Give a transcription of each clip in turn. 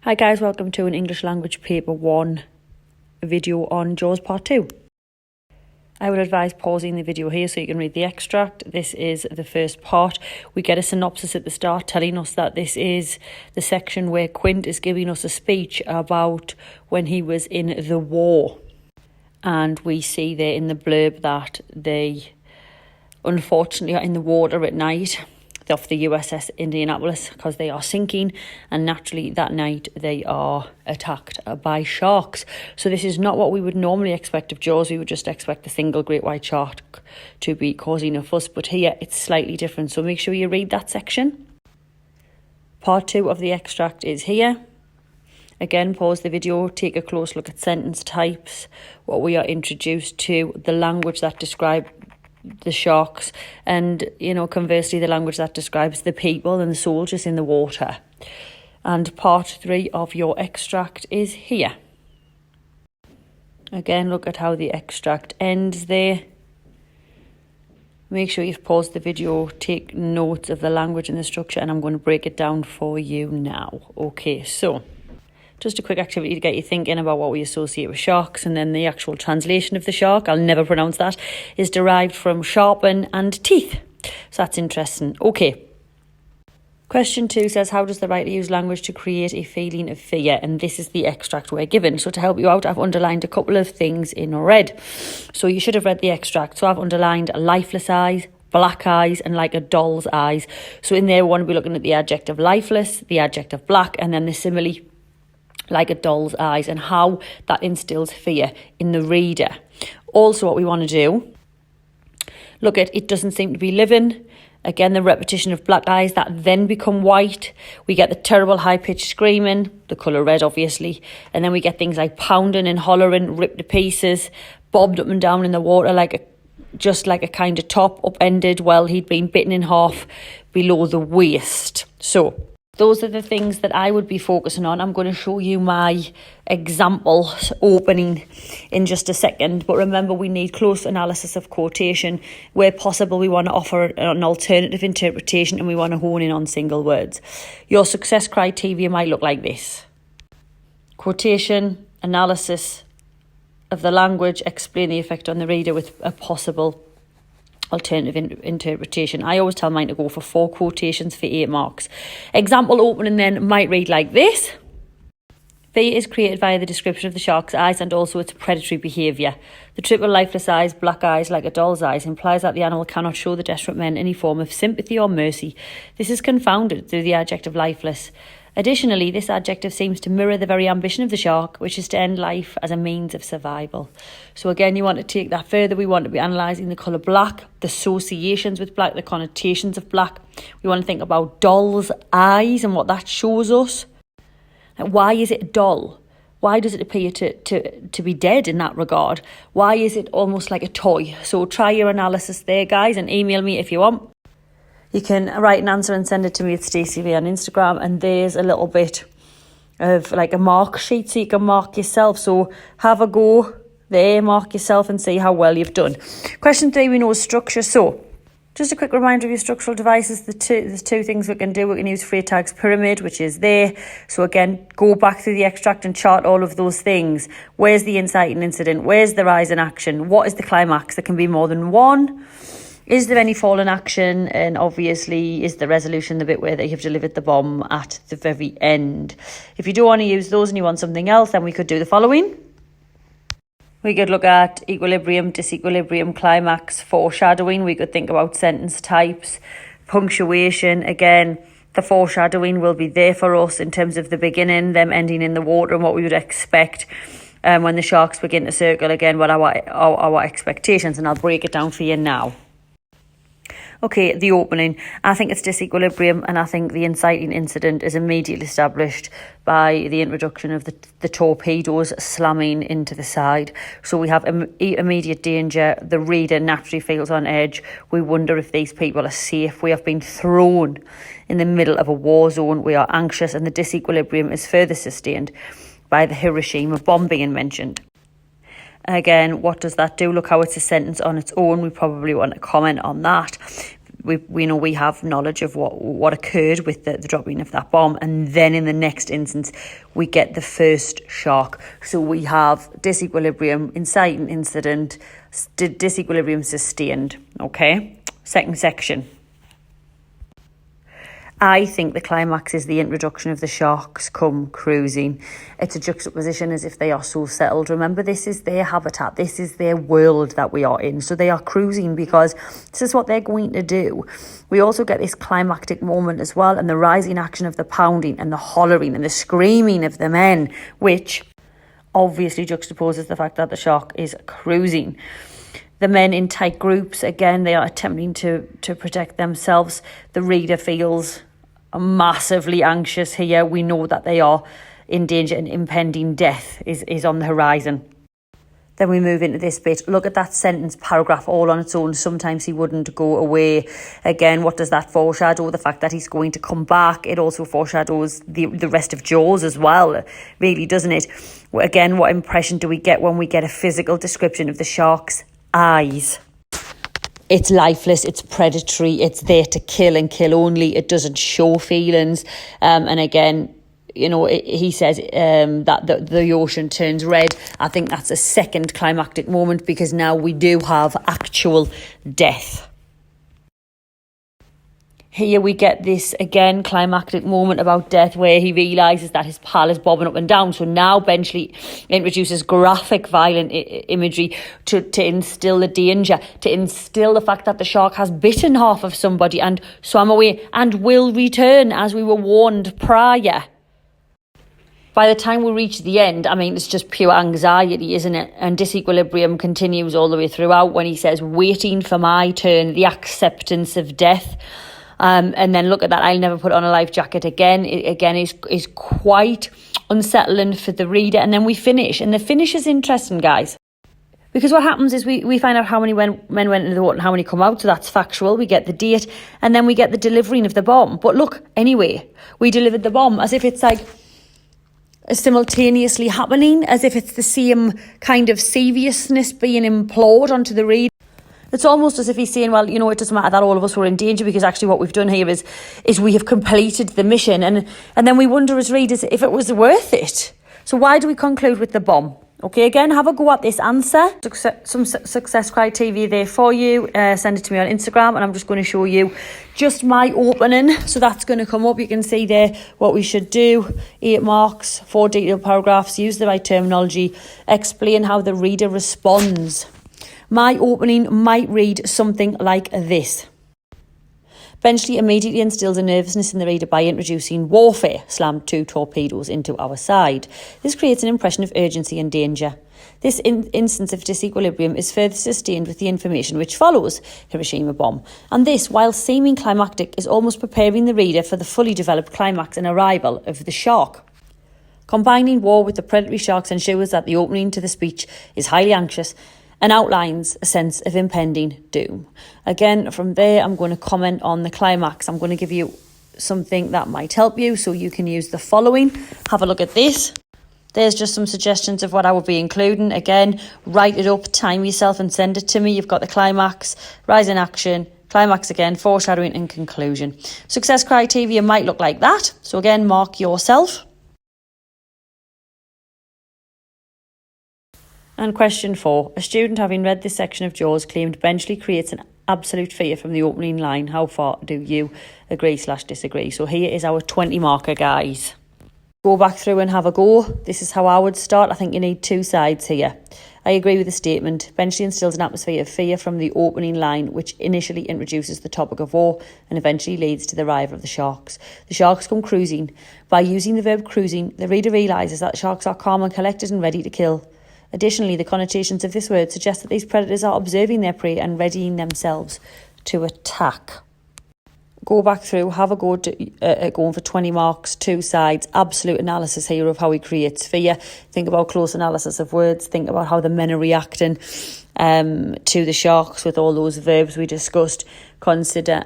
Hi guys, welcome to an English Language Paper 1 video on Jaws Part 2. I would advise pausing the video here so you can read the extract. This is the first part. We get a synopsis at the start telling us that this is the section where Quint is giving us a speech about when he was in the war. And we see there in the blurb that they unfortunately are in the water at night off the USS Indianapolis because they are sinking, and naturally that night they are attacked by sharks. So this is not what we would normally expect of Jaws. We would just expect a single great white shark to be causing a fuss, but here it's slightly different, so make sure you read that section. Part 2 of the extract is here. Again, pause the video, take a close look at sentence types, what we are introduced to, the language that describes the sharks, and conversely the language that describes the people and the soldiers in the water. And part 3 of your extract is here. Again, look at how the extract ends there. Make sure you've paused the video, take notes of the language and the structure, and I'm going to break it down for you now. Okay, so just a quick activity to get you thinking about what we associate with sharks, and then the actual translation of the shark, I'll never pronounce that, is derived from sharpen and teeth. So that's interesting. Okay. Question 2 says, how does the writer use language to create a feeling of fear? And this is the extract we're given. So to help you out, I've underlined a couple of things in red. So you should have read the extract. So I've underlined lifeless eyes, black eyes, and like a doll's eyes. So in there we want to be looking at the adjective lifeless, the adjective black, and then the simile like a doll's eyes, and how that instills fear in the reader. Also, what we want to do, look at it doesn't seem to be living. Again, the repetition of black eyes that then become white. We get the terrible high-pitched screaming, the colour red obviously, and then we get things like pounding and hollering, ripped to pieces, bobbed up and down in the water just like a kind of top, upended. Well, he'd been bitten in half below the waist. So those are the things that I would be focusing on. I'm going to show you my example opening in just a second. But remember, we need close analysis of quotation. Where possible, we want to offer an alternative interpretation, and we want to hone in on single words. Your success criteria might look like this: quotation, analysis of the language, explain the effect on the reader with a possible alternative interpretation. I always tell mine to go for 4 quotations for 8 marks. Example opening then might read like this: fear is created via the description of the shark's eyes and also its predatory behaviour. The triple lifeless eyes, black eyes like a doll's eyes, implies that the animal cannot show the desperate men any form of sympathy or mercy. This is confounded through the adjective lifeless. Additionally, this adjective seems to mirror the very ambition of the shark, which is to end life as a means of survival. So again, you want to take that further. We want to be analysing the colour black, the associations with black, the connotations of black. We want to think about doll's eyes and what that shows us. Why is it dull? Why does it appear to be dead in that regard? Why is it almost like a toy? So try your analysis there, guys, and email me if you want. You can write an answer and send it to me at StaceyV on Instagram, and there's a little bit of like a mark sheet so you can mark yourself. So have a go there, mark yourself and see how well you've done. Question 3, we know structure. So just a quick reminder of your structural devices. There's two things we can do. We can use Freytag's pyramid, which is there. So again, go back through the extract and chart all of those things. Where's the inciting incident? Where's the rise in action? What is the climax? There can be more than one. Is there any fall in action? And obviously, is the resolution the bit where they have delivered the bomb at the very end? If you don't want to use those and you want something else, then we could do the following. We could look at equilibrium, disequilibrium, climax, foreshadowing. We could think about sentence types, punctuation. Again, the foreshadowing will be there for us in terms of the beginning, them ending in the water, and what we would expect when the sharks begin to circle. Again, what are our expectations? And I'll break it down for you now. Okay, the opening. I think it's disequilibrium, and I think the inciting incident is immediately established by the introduction of the torpedoes slamming into the side. So we have immediate danger. The reader naturally feels on edge. We wonder if these people are safe. We have been thrown in the middle of a war zone. We are anxious, and the disequilibrium is further sustained by the Hiroshima bomb being mentioned. Again, what does that do? Look how it's a sentence on its own. We probably want to comment on that. we know we have knowledge of what occurred with the dropping of that bomb, and then in the next instance we get the first shock. So we have disequilibrium, inciting incident, disequilibrium sustained. Okay, second section. I think the climax is the introduction of the sharks come cruising. It's a juxtaposition as if they are so settled. Remember, this is their habitat. This is their world that we are in. So they are cruising because this is what they're going to do. We also get this climactic moment as well, and the rising action of the pounding and the hollering and the screaming of the men, which obviously juxtaposes the fact that the shark is cruising. The men in tight groups, again, they are attempting to protect themselves. The reader feels massively anxious here. We know that they are in danger and impending death is on the horizon. Then we move into this bit. Look at that sentence paragraph all on its own. Sometimes he wouldn't go away. Again, what does that foreshadow? The fact that he's going to come back. It also foreshadows the rest of Jaws as well, really, doesn't it? Again, what impression do we get when we get a physical description of the shark's eyes? It's lifeless, it's predatory, it's there to kill and kill only. It doesn't show feelings. And again, he says that the ocean turns red. I think that's a second climactic moment, because now we do have actual death. Here we get this, again, climactic moment about death where he realises that his pal is bobbing up and down. So now Benchley introduces graphic, violent imagery to instill the danger, to instill the fact that the shark has bitten half of somebody and swam away and will return, as we were warned prior. By the time we reach the end, I mean, it's just pure anxiety, isn't it? And disequilibrium continues all the way throughout when he says, waiting for my turn, the acceptance of death. And then look at that, I'll never put on a life jacket again. It again is quite unsettling for the reader. And then we finish. And the finish is interesting, guys. Because what happens is we find out how many men went into the water and how many come out. So that's factual. We get the date. And then we get the delivering of the bomb. But look, anyway, we delivered the bomb as if it's like simultaneously happening, as if it's the same kind of seriousness being implored onto the reader. It's almost as if he's saying, well, it doesn't matter that all of us were in danger, because actually what we've done here is we have completed the mission. And then we wonder as readers if it was worth it. So why do we conclude with the bomb? Okay, again, have a go at this answer. Some success criteria there for you. Send it to me on Instagram, and I'm just going to show you just my opening. So that's going to come up. You can see there what we should do. 8 marks, 4 detailed paragraphs. Use the right terminology. Explain how the reader responds. My opening might read something like this. Benchley immediately instills a nervousness in the reader by introducing warfare, slammed 2 torpedoes into our side. This creates an impression of urgency and danger. This instance of disequilibrium is further sustained with the information which follows, Hiroshima bomb. And this, while seeming climactic, is almost preparing the reader for the fully developed climax and arrival of the shark. Combining war with the predatory sharks ensures that the opening to the speech is highly anxious and outlines a sense of impending doom. Again, from there, I'm going to comment on the climax. I'm going to give you something that might help you, so you can use the following. Have a look at this. There's just some suggestions of what I would be including. Again, write it up, time yourself and send it to me. You've got the climax, rise in action, climax again, foreshadowing and conclusion. Success criteria might look like that. So again, mark yourself. And question 4. A student having read this section of Jaws claimed Benchley creates an absolute fear from the opening line. How far do you agree/disagree? So here is our 20 marker, guys. Go back through and have a go. This is how I would start. I think you need 2 sides here. I agree with the statement. Benchley instills an atmosphere of fear from the opening line, which initially introduces the topic of war and eventually leads to the arrival of the sharks. The sharks come cruising. By using the verb cruising, the reader realises that sharks are calm and collected and ready to kill. Additionally, the connotations of this word suggest that these predators are observing their prey and readying themselves to attack. Go back through, have a go going for 20 marks, 2 sides, absolute analysis here of how he creates fear. Think about close analysis of words. Think about how the men are reacting to the sharks with all those verbs we discussed. Consider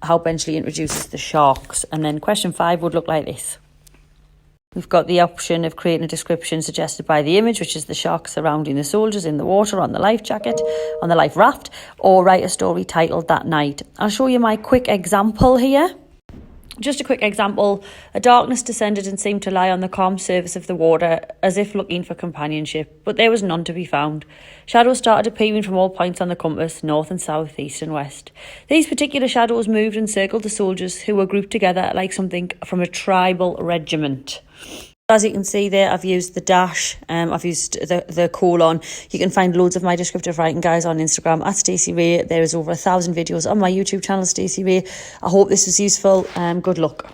how Benchley introduces the sharks. And then question 5 would look like this. We've got the option of creating a description suggested by the image, which is the shark surrounding the soldiers in the water on the life jacket, on the life raft, or write a story titled That Night. I'll show you my quick example here. Just a quick example. A darkness descended and seemed to lie on the calm surface of the water, as if looking for companionship, but there was none to be found. Shadows started appearing from all points on the compass, north and south, east and west. These particular shadows moved and circled the soldiers, who were grouped together like something from a tribal regiment. As you can see there, I've used the dash, I've used the colon. You can find loads of my descriptive writing, guys, on Instagram at Stacey Ray. There is over 1,000 videos on my YouTube channel, Stacey Ray. I hope this was useful. Good luck.